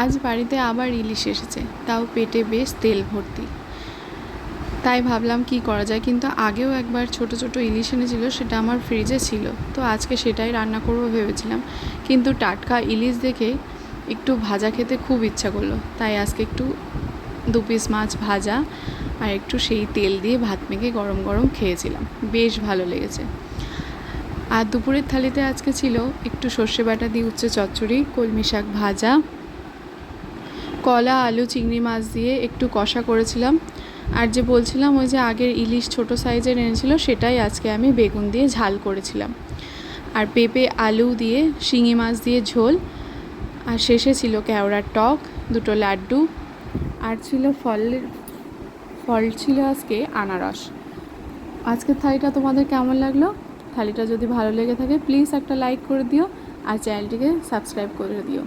আজ বাড়িতে আবার ইলিশ এসেছে, তাও পেটে বেশ তেল ভর্তি। তাই ভাবলাম কি করা যায়, কিন্তু আগেও একবার ছোট ছোট ইলিশ এনেছিল, সেটা আমার ফ্রিজে ছিল, তো আজকে সেটাই রান্না করবো ভেবেছিলাম। কিন্তু টাটকা ইলিশ দেখে একটু ভাজা খেতে খুব ইচ্ছা করলো, তাই আজকে একটু 2 পিস মাছ ভাজা আর একটু সেই তেল দিয়ে ভাত মেখে গরম গরম খেয়েছিলাম, বেশ ভালো লেগেছে। আর দুপুরের থালিতে আজকে ছিল একটু সর্ষে বাটা দিয়ে উচ্ছে চচ্চড়ি, কলমি শাক ভাজা, কলা আলু চিংড়ি মাছ দিয়ে একটু কষা করেছিলাম। আর যে বলছিলাম ওই যে আগের ইলিশ ছোট সাইজের এনেছিল, সেটাই আজকে আমি বেগুন দিয়ে ঝাল করেছিলাম। আর পেঁপে আলু দিয়ে শিঙি মাছ দিয়ে ঝোল। আর শেষে ছিল কেওড়ার টক, 2টো লাড্ডু, আর ছিল ফল ছিল আজকে আনারস। আজকের থালিটা তোমাদের কেমন লাগলো? থালিটা যদি ভালো লেগে থাকে প্লিজ একটা লাইক করে দিও, আর চ্যানেলটিকে সাবস্ক্রাইব করে দিও।